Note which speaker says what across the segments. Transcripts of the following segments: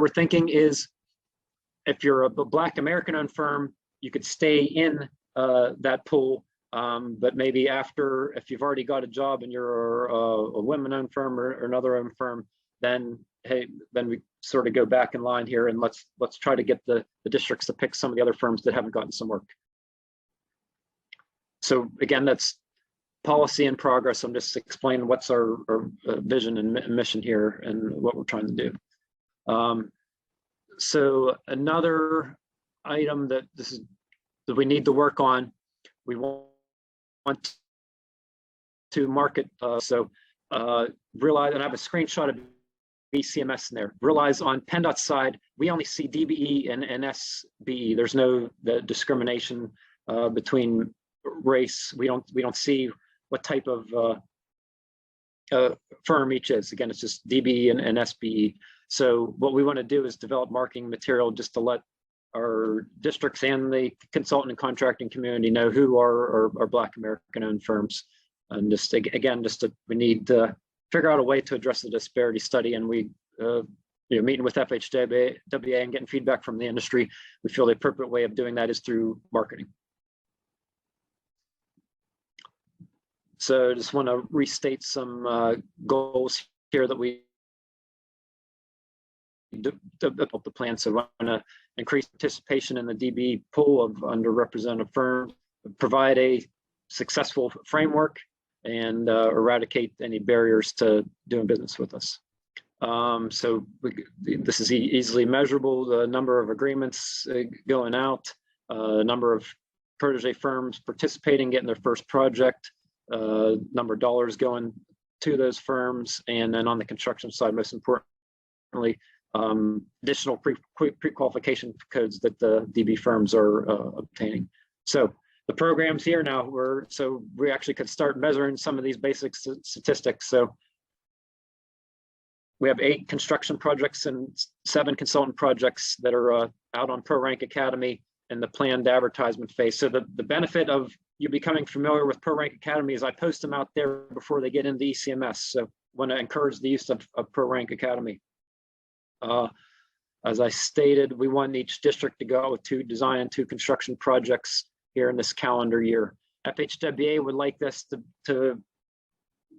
Speaker 1: we're thinking is, if you're a Black American-owned firm, you could stay in that pool, but maybe after, if you've already got a job and you're a women-owned firm or another owned firm, then hey, then we sort of go back in line here, and let's try to get the districts to pick some of the other firms that haven't gotten some work. So again, that's policy in progress. I'm just explaining what's our vision and mission here and what we're trying to do. So another item that we need to work on, we want to market. Realize, and I have a screenshot of ECMS in there. Realize on PennDOT's side, we only see DBE and SBE. There's no discrimination between race. We don't see what type of firm each is. Again, it's just DBE and SBE. So what we want to do is develop marketing material just to let our districts and the consultant and contracting community know who are Black American-owned firms. And just again, we need to figure out a way to address the disparity study. And we, meeting with FHWA and getting feedback from the industry, we feel the appropriate way of doing that is through marketing. So I just want to restate some goals here that we developed the plan. So we want to increase participation in the DB pool of underrepresented firms, provide a successful framework, and eradicate any barriers to doing business with us. So this is easily measurable, the number of agreements going out, number of protege firms participating, getting their first project, number of dollars going to those firms, and then on the construction side, most importantly, additional pre-qualification codes that the DB firms are obtaining. So the programs here now, we actually could start measuring some of these basic statistics. So we have 8 construction projects and 7 consultant projects that are out on ProRank Academy in the planned advertisement phase. So the benefit of you becoming familiar with ProRank Academy is I post them out there before they get into ECMS. So I want to encourage the use of ProRank Academy. As I stated, we want each district to go out with 2 design and 2 construction projects here in this calendar year. FHWA would like this to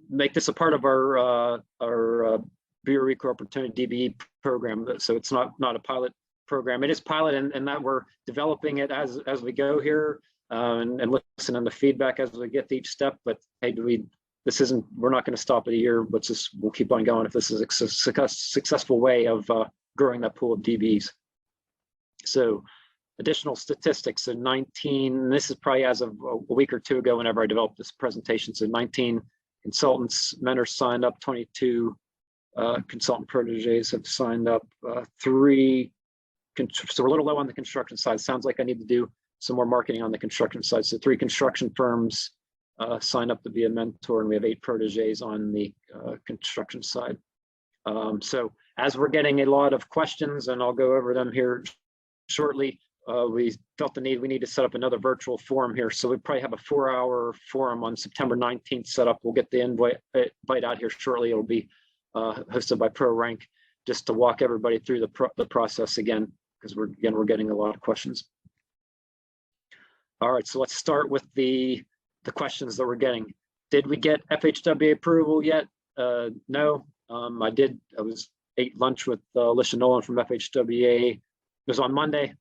Speaker 1: make this a part of our Bureau Equal Opportunity DBE program. So it's not a pilot program. It is pilot in that we're developing it as we go here and listening to feedback as we get to each step. But hey, we're not going to stop at a year. We'll keep on going if this is a successful way of growing that pool of DBs. So additional statistics. So 19, this is probably as of a week or 2 ago whenever I developed this presentation. So 19 consultants, mentors signed up, 22 consultant proteges have signed up, 3, so we're a little low on the construction side. Sounds like I need to do some more marketing on the construction side. So 3 construction firms signed up to be a mentor, and we have 8 proteges on the construction side. So as we're getting a lot of questions, and I'll go over them here shortly, we felt we need to set up another virtual forum here. So we probably have a 4-hour forum on September 19th set up. We'll get the invite out here shortly. It'll be hosted by ProRank, just to walk everybody through the process again, because we're getting a lot of questions. All right, so let's start with the questions that we're getting. Did we get FHWA approval yet? No, I ate lunch with Alicia Nolan from FHWA. It was on Monday,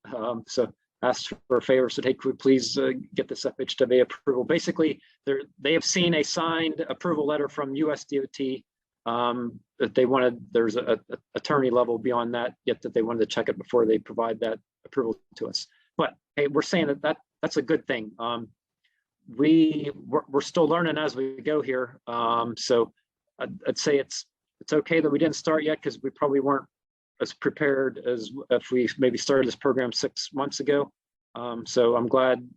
Speaker 1: so asked for a favor, said, hey, could we please get this FHWA approval? Basically, they have seen a signed approval letter from USDOT that they wanted, there's a attorney level beyond that, yet that they wanted to check it before they provide that approval to us. But hey, we're saying that's a good thing. We're still learning as we go here. So I'd say it's okay that we didn't start yet, because we probably weren't as prepared as if we maybe started this program 6 months ago. So I'm glad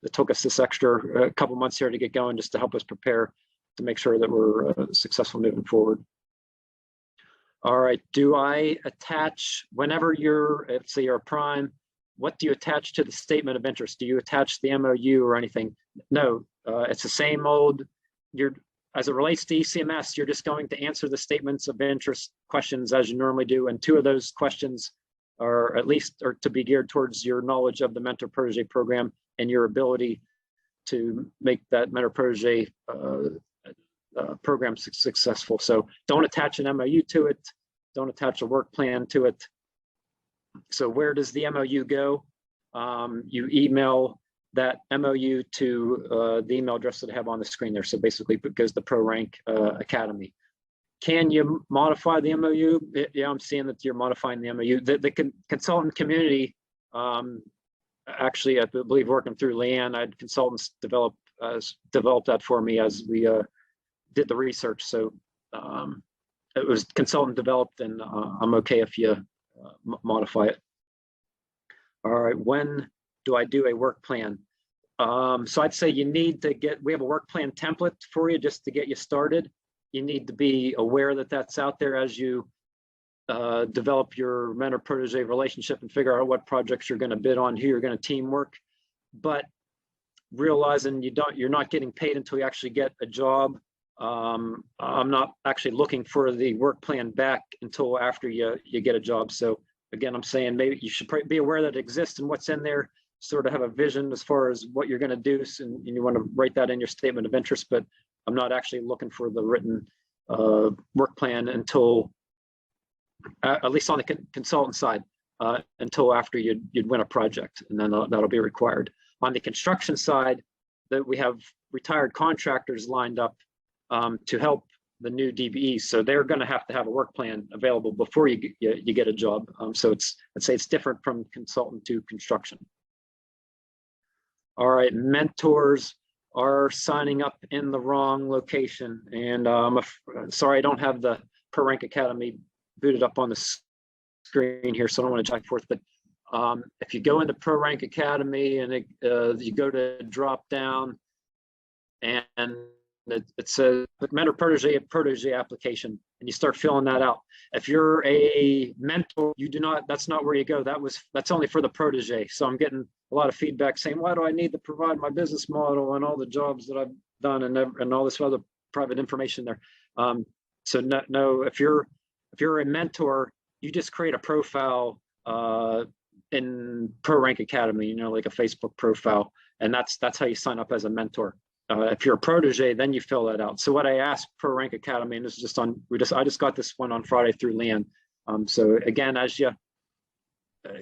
Speaker 1: it took us this extra couple months here to get going, just to help us prepare to make sure that we're successful moving forward. All right, do I attach, whenever let's say you're a prime, what do you attach to the statement of interest? Do you attach the MOU or anything? No, it's the same old, as it relates to ECMS, you're just going to answer the statements of interest questions as you normally do. And 2 of those questions are to be geared towards your knowledge of the Mentor-Protégé program and your ability to make that Mentor-Protégé program successful. So don't attach an MOU to it. Don't attach a work plan to it. So where does the MOU go? You email that MOU to the email address that I have on the screen there. So basically it goes to ProRank Academy. Can you modify the MOU? Yeah, I'm seeing that you're modifying the MOU. The consultant community, actually, I believe working through Leanne, I had consultants develop that for me as we did the research. So it was consultant developed, and I'm okay if you modify it. All right, when do I do a work plan? So I'd say you need to we have a work plan template for you just to get you started. You need to be aware that that's out there as you develop your mentor-protege relationship and figure out what projects you're going to bid on, who you're going to teamwork. But realizing you're not getting paid until you actually get a job. I'm not actually looking for the work plan back until after you get a job. So again, I'm saying maybe you should be aware that it exists and what's in there, sort of have a vision as far as what you're going to do, and you want to write that in your statement of interest. But I'm not actually looking for the written work plan until, at least on the consultant side, until after you'd win a project, and then that'll be required. On the construction side, that we have retired contractors lined up to help the new DBEs, so they're going to have a work plan available before you get a job. So I'd say it's different from consultant to construction. All right, mentors are signing up in the wrong location, and I'm sorry I don't have the ProRank Academy booted up on the screen here, so I don't want to jack forth. But if you go into ProRank Academy and you go to drop down, and it says Mentor-Protégé application, and you start filling that out. If you're a mentor, you do not. That's not where you go. That's only for the protege. So I'm getting a lot of feedback saying, why do I need to provide my business model and all the jobs that I've done and all this other private information there? So no, if you're a mentor, you just create a profile in ProRank Academy, like a Facebook profile, and that's how you sign up as a mentor. If you're a protege, then you fill that out. So what I asked ProRank Academy, and this is just on, I just got this one on Friday through Leanne. So again, as you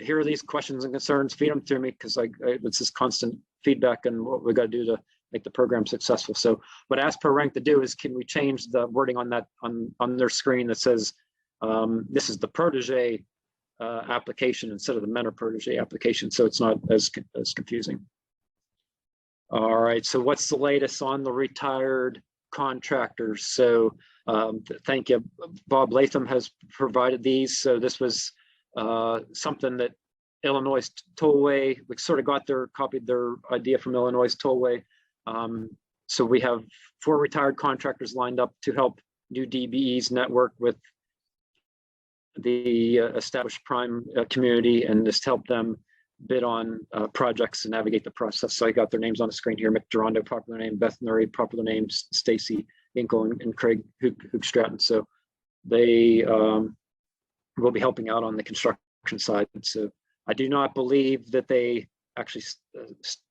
Speaker 1: hear these questions and concerns, feed them through me, because it's this constant feedback and what we got to do to make the program successful. So what I asked ProRank to do is, can we change the wording on that on their screen that says this is the protege application instead of the mentor-protege application, so it's not as confusing. All right, so what's the latest on the retired contractors? So thank you. Bob Latham has provided these. So this was something that Illinois Tollway, we sort of copied their idea from Illinois Tollway. So we have 4 retired contractors lined up to help new DBEs network with the established prime community and just help them bid on projects and navigate the process. So I got their names on the screen here: Mick Durando, popular name; Beth Murray, popular names; Stacy Inkle, and Craig Hoogstraten. So they will be helping out on the construction side. So I do not believe that they actually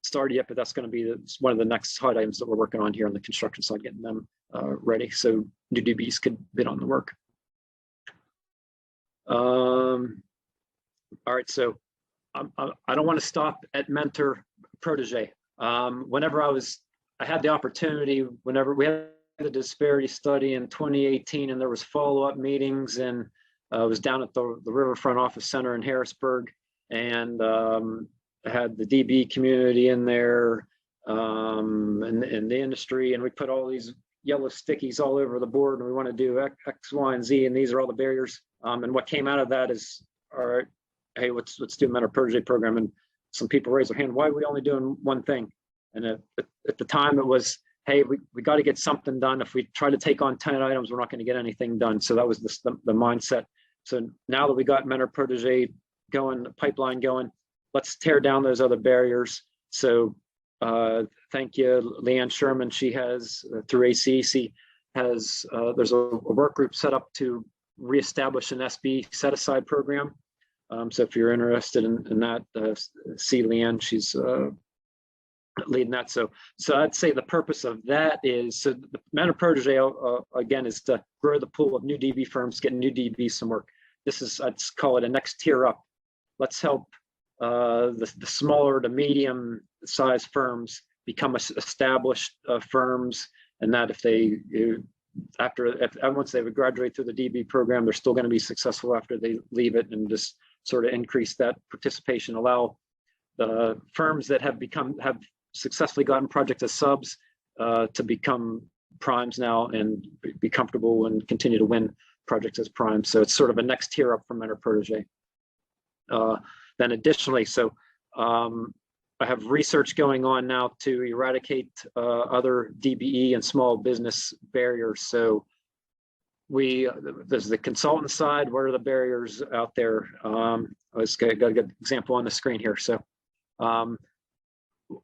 Speaker 1: started yet, but that's going to be one of the next hot items that we're working on here on the construction side, getting them ready so new DBs could bid on the work. All right, so I don't want to stop at mentor-protege. Whenever I had the opportunity, whenever we had the disparity study in 2018, and there was follow-up meetings, and I was down at the Riverfront Office Center in Harrisburg, and I had the DB community in there, and the industry, and we put all these yellow stickies all over the board, and we want to do X, Y, and Z, and these are all the barriers. And what came out of that is, all right, hey, let's do a mentor-protege program. And some people raised their hand, why are we only doing one thing? And at the time it was, hey, we got to get something done. If we try to take on 10 items, we're not going to get anything done. So that was the mindset. So now that we got mentor-protege going, the pipeline going, let's tear down those other barriers. So thank you, Leanne Sherman. She has, through ACEC, has, there's a work group set up to reestablish an SB set-aside program. So if you're interested in that, see Leanne, she's leading that. So I'd say the purpose of that is, so the Mentor-Protégé, again, is to grow the pool of new DB firms, get new DBs some work. This is, I'd call it a next tier up. Let's help the smaller to medium size firms become established firms, and that if they, once they would graduate through the DB program, they're still going to be successful after they leave it, and just sort of increase that participation, allow the firms that have successfully gotten projects as subs to become primes now and be comfortable and continue to win projects as primes. So it's sort of a next tier up from Mentor-Protégé. Then additionally, so I have research going on now to eradicate other DBE and small business barriers. So there's the consultant side. What are the barriers out there? Let's got a good example on the screen here. So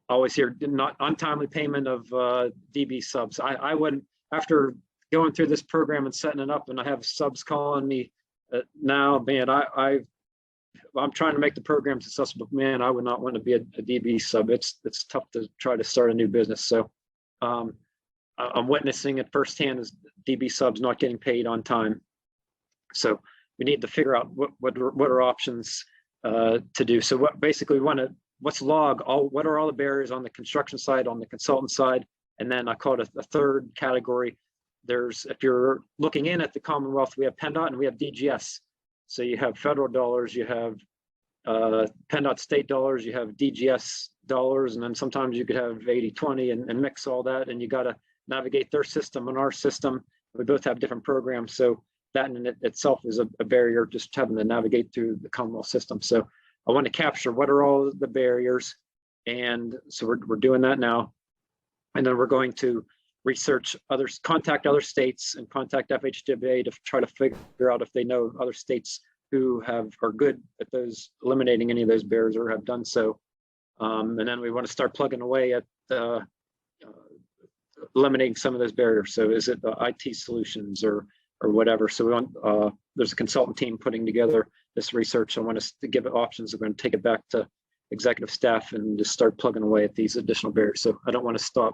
Speaker 1: always hear not untimely payment of DB subs. I wouldn't, after going through this program and setting it up, and I have subs calling me now, man, I'm trying to make the program successful, but man, I would not want to be a DB sub. It's tough to try to start a new business. So I'm witnessing it firsthand as DB subs not getting paid on time. So we need to figure out what are options to do. So what basically we want to, let's log what are all the barriers on the construction side, on the consultant side, and then I call it a third category. If you're looking in at the Commonwealth, we have PennDOT and we have DGS. So you have federal dollars, you have PennDOT state dollars, you have DGS dollars, and then sometimes you could have 80-20 and mix all that, and you got to navigate their system and our system. We both have different programs, so that in itself is a barrier, just having to navigate through the Commonwealth system. So I want to capture what are all the barriers, and so we're doing that now, and then we're going to research others, contact other states, and contact FHWA to try to figure out if they know other states who are good at eliminating any of those barriers or have done so. And then we want to start plugging away at eliminating some of those barriers. So is it the IT solutions or whatever? So we want, there's a consultant team putting together this research. I want us to give it options. We're going to take it back to executive staff and just start plugging away at these additional barriers. So I don't want to stop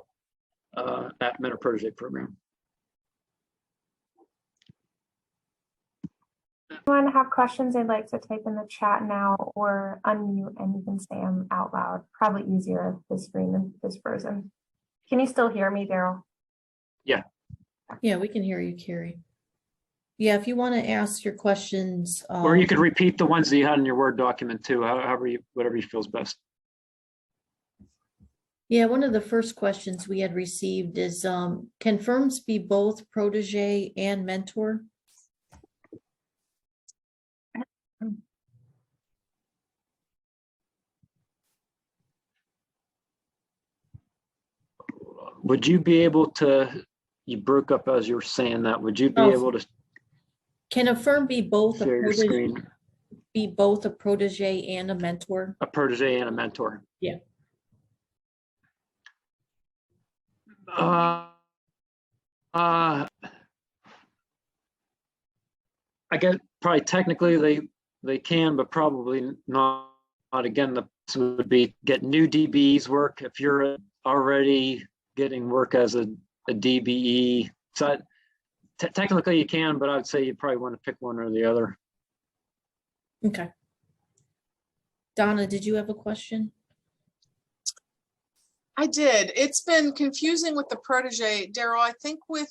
Speaker 1: at Mentor-Protégé program.
Speaker 2: Anyone have questions they'd like to type in the chat now, or unmute and you can say them out loud. Probably easier if the screen is frozen. Can you still hear me, Daryl?
Speaker 1: Yeah.
Speaker 3: Yeah, we can hear you, Carrie. Yeah, if you want to ask your questions.
Speaker 1: Or you could repeat the ones that you had in your Word document too, whatever you feels best.
Speaker 3: Yeah, one of the first questions we had received is, can firms be both protege and mentor?
Speaker 1: Would you be able to, you broke up as you were saying that, would you be able to
Speaker 3: Can a firm be both
Speaker 1: share your screen?
Speaker 3: Be both a protege and a mentor?
Speaker 1: A protege and a mentor.
Speaker 3: Yeah.
Speaker 1: I guess probably technically they can, but probably not. Again, the would be get new DBEs work if you're already getting work as a DBE. So technically you can, but I would say you probably want to pick one or the other.
Speaker 3: Okay. Donna, did you have a question?
Speaker 4: I did. It's been confusing with the protege. Daryl, I think with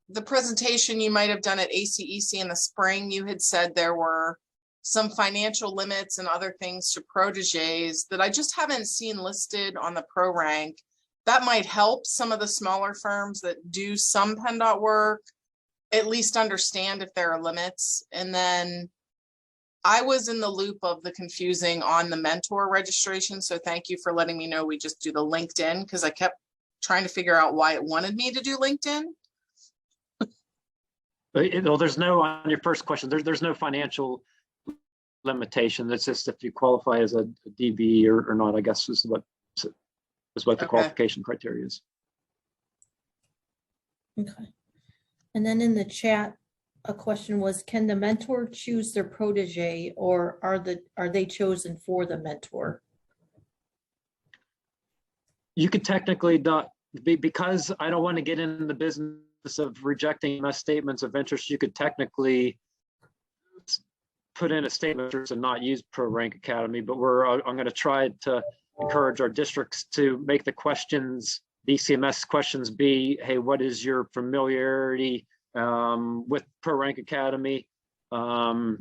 Speaker 4: the presentation you might have done at ACEC in the spring, you had said there were some financial limits and other things to proteges that I just haven't seen listed on the pro rank. That might help some of the smaller firms that do some PennDOT work at least understand if there are limits. And then I was in the loop of the confusing on the mentor registration. So thank you for letting me know we just do the LinkedIn, because I kept trying to figure out why it wanted me to do LinkedIn.
Speaker 1: Well, there's no, on your first question, there's no financial limitation. That's just if you qualify as a DB or not, I guess is what the
Speaker 4: Okay.
Speaker 1: qualification criteria is.
Speaker 3: Okay. And then in the chat, a question was, can the mentor choose their protege, or are they chosen for the mentor?
Speaker 1: You could technically not be, because I don't want to get in the business of rejecting my statements of interest. You could technically put in a statement and not use Pro Rank Academy, but I'm going to try to encourage our districts to make the questions, DCMS questions, be, hey, what is your familiarity with Pro Rank Academy? You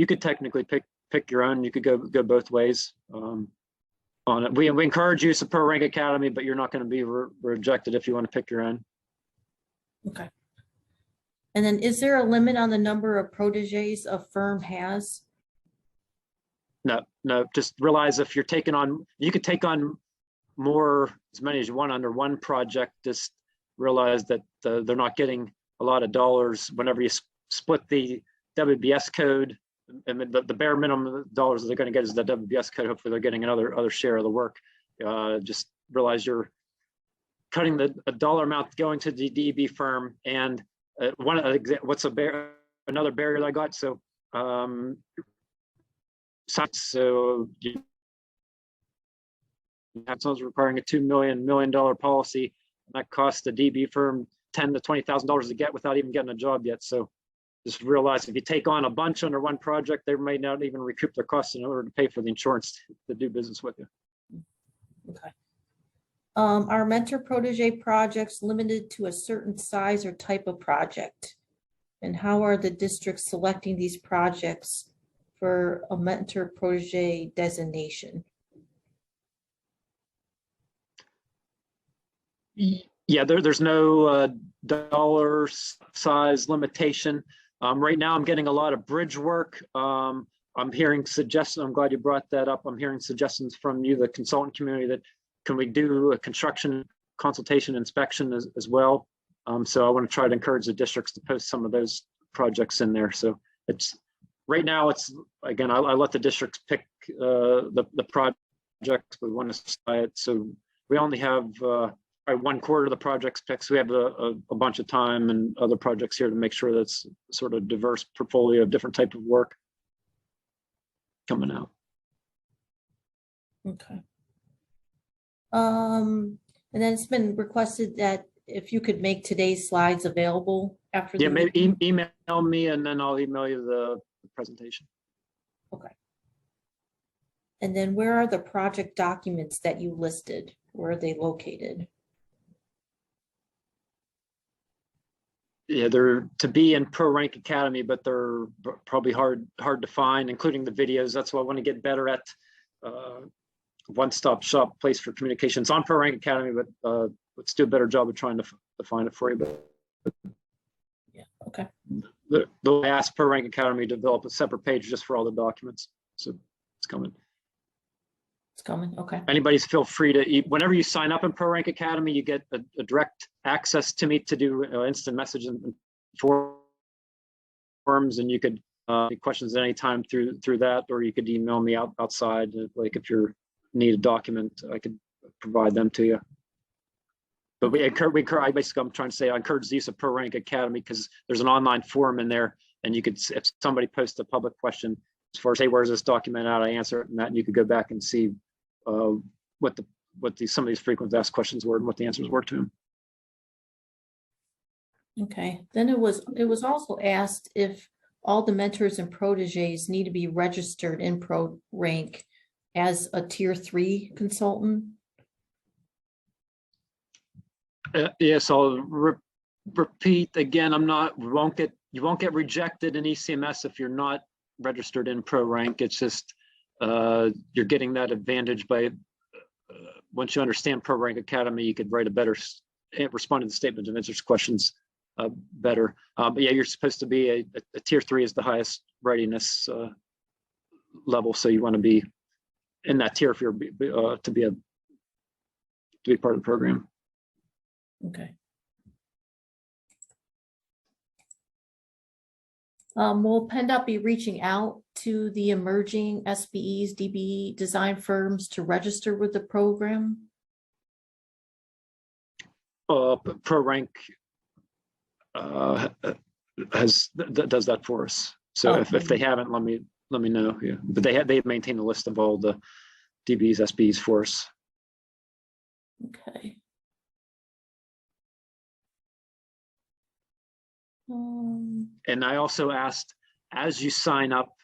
Speaker 1: could technically pick your own. You could go both ways on it. We encourage use of Pro Rank Academy, but you're not going to be rejected if you want to pick your own.
Speaker 3: Okay. And then is there a limit on the number of proteges a firm has?
Speaker 1: No, just realize if you're taking on, you could take on more, as many as you want under one project. Just realize that they're not getting a lot of dollars whenever you split the WBS code. I mean, the bare minimum dollars that they're going to get is the WBS code. Hopefully they're getting another share of the work. Just realize you're cutting a dollar amount going to the DB firm. And another barrier that I got. So you have someone's requiring a $2 million policy, and that costs the DB firm $10,000 to $20,000 to get without even getting a job yet. So just realize if you take on a bunch under one project, they may not even recoup their costs in order to pay for the insurance to do business with you.
Speaker 3: Okay. Are mentor protege projects limited to a certain size or type of project? And how are the districts selecting these projects for a mentor protege designation?
Speaker 1: Yeah, there's no dollar size limitation. Right now, I'm getting a lot of bridge work. I'm hearing suggestions. I'm glad you brought that up. I'm hearing suggestions from you, the consultant community, that can we do a construction consultation inspection as well? So I want to try to encourage the districts to post some of those projects in there. So it's right now, it's again, I let the districts pick the projects we want to supply it. So we only have probably 1/4 of the projects picked. So we have a bunch of time and other projects here to make sure that's sort of diverse portfolio of different type of work coming out.
Speaker 3: Okay. And then it's been requested that if you could make today's slides available after the
Speaker 1: maybe email me and then I'll email you the presentation.
Speaker 3: Okay. And then where are the project documents that you listed? Where are they located?
Speaker 1: Yeah, they're to be in Pro Rank Academy, but they're probably hard to find, including the videos. That's why I want to get better at one-stop shop place for communications on Pro Rank Academy, but let's do a better job of trying to find it for you. But
Speaker 3: yeah, okay.
Speaker 1: They'll ask Pro Rank Academy to develop a separate page just for all the documents. So it's coming.
Speaker 3: It's coming. Okay.
Speaker 1: Anybody's feel free to, whenever you sign up in Pro Rank Academy, you get a direct access to me to do instant message and forms, and you could get questions at any time through that, or you could email me outside. Like if you need a document, I could provide them to you. But I basically, I'm trying to say, I encourage the use of Pro Rank Academy because there's an online forum in there, and you could, if somebody posts a public question as far as, hey, where's this document out? I answer it and that, and you could go back and see what some of these frequently asked questions were and what the answers were to them.
Speaker 3: Okay. Then it was also asked if all the mentors and proteges need to be registered in Pro Rank as a tier 3 consultant.
Speaker 1: Yes, I'll repeat again. You won't get rejected in ECMS if you're not registered in Pro Rank. It's just you're getting that advantage by once you understand Pro Rank Academy, you could write a better respond to the statement of interest questions better. But yeah, you're supposed to be a tier 3 is the highest readiness level, so you want to be in that tier if you're to be part of the program.
Speaker 3: Okay. Will PennDOT be reaching out to the emerging SBEs, DBE design firms to register with the program?
Speaker 1: Pro Rank does that for us. So if they haven't, let me know. Yeah, but they maintain a list of all the DBs, SBs for us.
Speaker 3: Okay.
Speaker 1: And I also asked, as you sign up,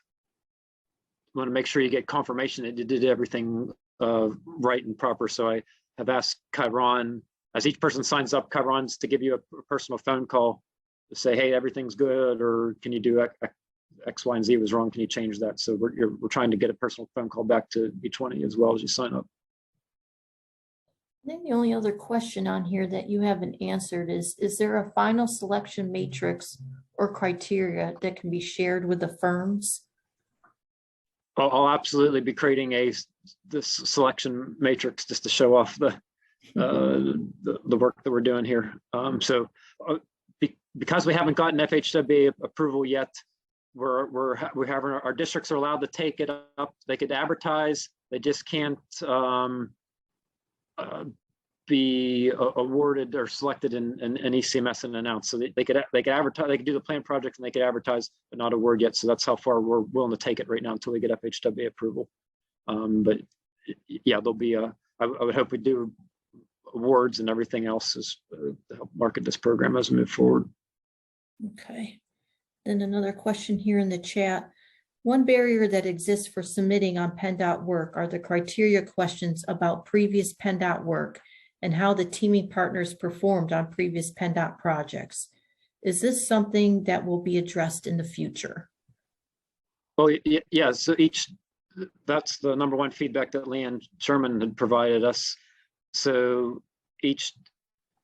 Speaker 1: I want to make sure you get confirmation that you did everything right and proper. So I have asked Chiron, as each person signs up, Chiron's to give you a personal phone call to say, hey, everything's good, or can you do X, Y, and Z was wrong. Can you change that? So we're trying to get a personal phone call back to each one of you as well as you sign up.
Speaker 3: I think the only other question on here that you haven't answered is there a final selection matrix or criteria that can be shared with the firms?
Speaker 1: I'll absolutely be creating this selection matrix just to show off the work that we're doing here. Because we haven't gotten FHWA approval yet, we have our districts are allowed to take it up. They could advertise. They just can't be awarded or selected in ECMS and announced. So they could advertise. They could do the plan project and they could advertise, but not award yet. So that's how far we're willing to take it right now until we get FHWA approval. But yeah, there'll be I would hope we do awards and everything else to help market this program as we move forward.
Speaker 3: Okay. Then another question here in the chat. One barrier that exists for submitting on PennDOT work are the criteria questions about previous PennDOT work and how the teaming partners performed on previous PennDOT projects. Is this something that will be addressed in the future?
Speaker 1: Well, yeah, so that's the number one feedback that Leanne Sherman had provided us. So each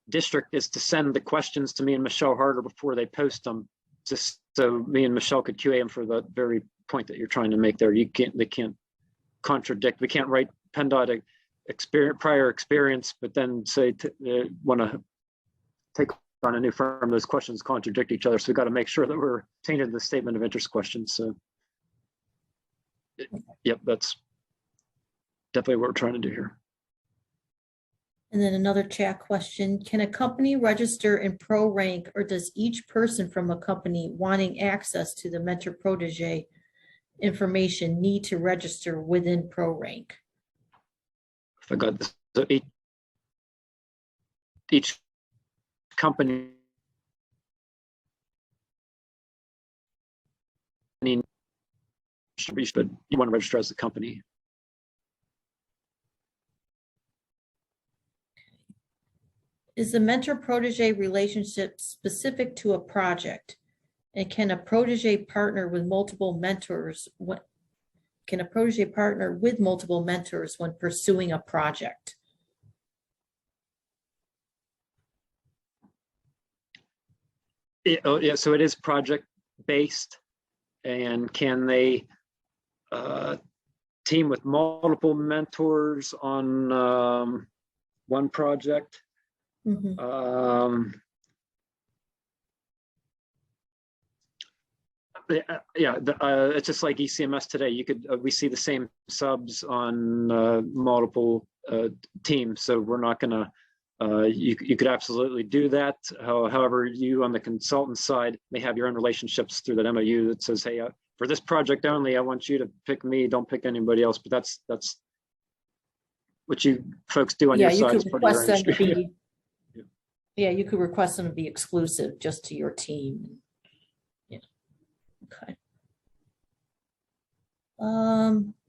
Speaker 1: district is to send the questions to me and Michelle Harder before they post them, just so me and Michelle could QA them for the very point that you're trying to make there. They can't contradict. We can't write PennDOT prior experience, but then say want to take on a new firm. Those questions contradict each other, so we got to make sure that we're changing the statement of interest questions. So, yep, that's definitely what we're trying to do here.
Speaker 3: And then another chat question, can a company register in pro rank, or does each person from a company wanting access to the Mentor-Protégé information need to register within pro rank?
Speaker 1: If I got this, so each company but you want to register as a company.
Speaker 3: Is the mentor-protege relationship specific to a project? And can a protege partner with multiple mentors? Can a protege partner with multiple mentors when pursuing a project?
Speaker 1: Yeah, so it is project based, and can they team with multiple mentors on one project?
Speaker 3: Mm-hmm.
Speaker 1: It's just like ECMS today. You could we see the same subs on multiple teams, so we're not gonna. You could absolutely do that. However, you on the consultant side may have your own relationships through that MOU that says, hey, for this project only, I want you to pick me. Don't pick anybody else. But that's what you folks do on your side.
Speaker 3: You could request them to be. Yeah, you could request them to be exclusive just to your team. Yeah. Okay.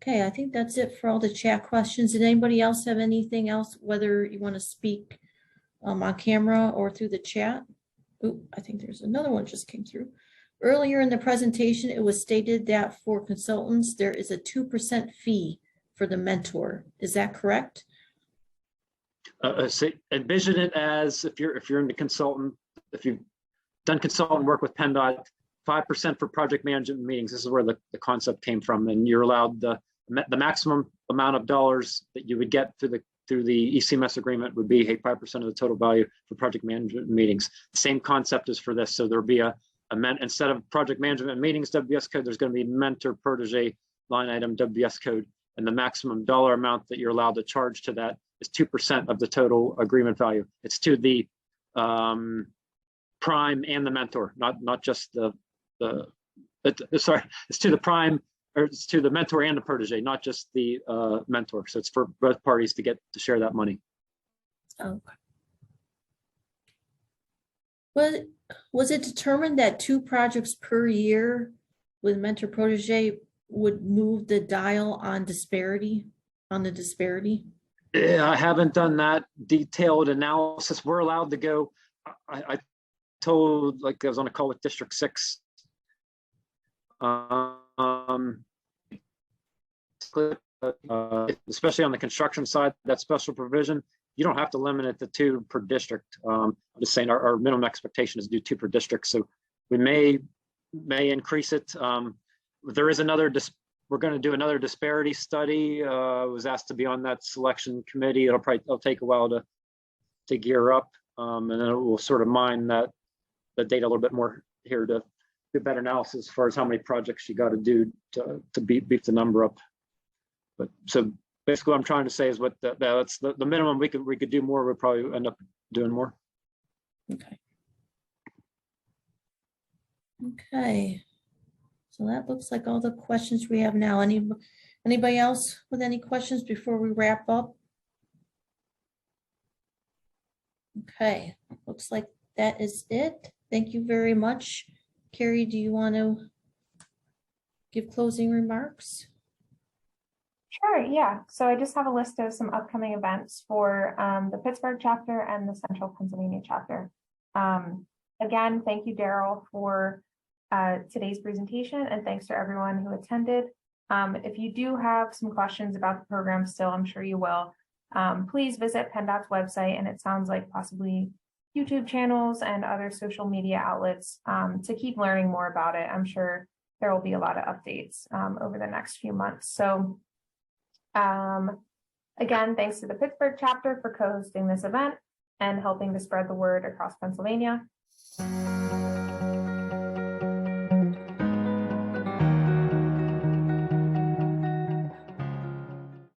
Speaker 3: Okay, I think that's it for all the chat questions. Did anybody else have anything else, whether you want to speak on camera or through the chat? Oh, I think there's another one just came through. Earlier in the presentation, it was stated that for consultants, there is a 2% fee for the mentor. Is that correct?
Speaker 1: So envision it as if you're in the consultant, if you've done consultant work with PennDOT, 5% for project management meetings. This is where the concept came from, and you're allowed the maximum amount of dollars that you would get through the ECMS agreement would be 5% of the total value for project management meetings. Same concept as for this. So there'll be instead of project management meetings WBS code, there's going to be mentor-protege line item WBS code, and the maximum dollar amount that you're allowed to charge to that is 2% of the total agreement value. It's to the prime and the mentor, not just sorry, it's to the prime, or it's to the mentor and the protege, not just the mentor. So it's for both parties to get to share that money.
Speaker 3: Okay. Was it determined that 2 projects per year with mentor protege would move the dial on disparity, on the disparity?
Speaker 1: Yeah, I haven't done that detailed analysis. We're allowed to go. I told, like I was on a call with District 6. Especially on the construction side, that special provision, you don't have to limit it to 2 per district. I'm just saying our minimum expectation is to do 2 per district. So we may increase it. There is we're going to do another disparity study. I was asked to be on that selection committee. It'll take a while to gear up, and then we'll sort of mine the data a little bit more here to do better analysis as far as how many projects you got to do to beef the number up. But so basically, what I'm trying to say is that's the minimum. We could do more. We'll probably end up doing more.
Speaker 3: Okay. Okay. So that looks like all the questions we have now. Anybody else with any questions before we wrap up? Okay, looks like that is it. Thank you very much. Carrie, do you want to give closing remarks?
Speaker 2: Sure, yeah. So I just have a list of some upcoming events for the Pittsburgh chapter and the Central Pennsylvania chapter. Again, thank you, Daryl, for today's presentation, and thanks to everyone who attended. If you do have some questions about the program still, I'm sure you will, please visit PennDOT's website, and it sounds like possibly YouTube channels and other social media outlets to keep learning more about it. I'm sure there will be a lot of updates over the next few months. So again, thanks to the Pittsburgh chapter for co-hosting this event and helping to spread the word across Pennsylvania.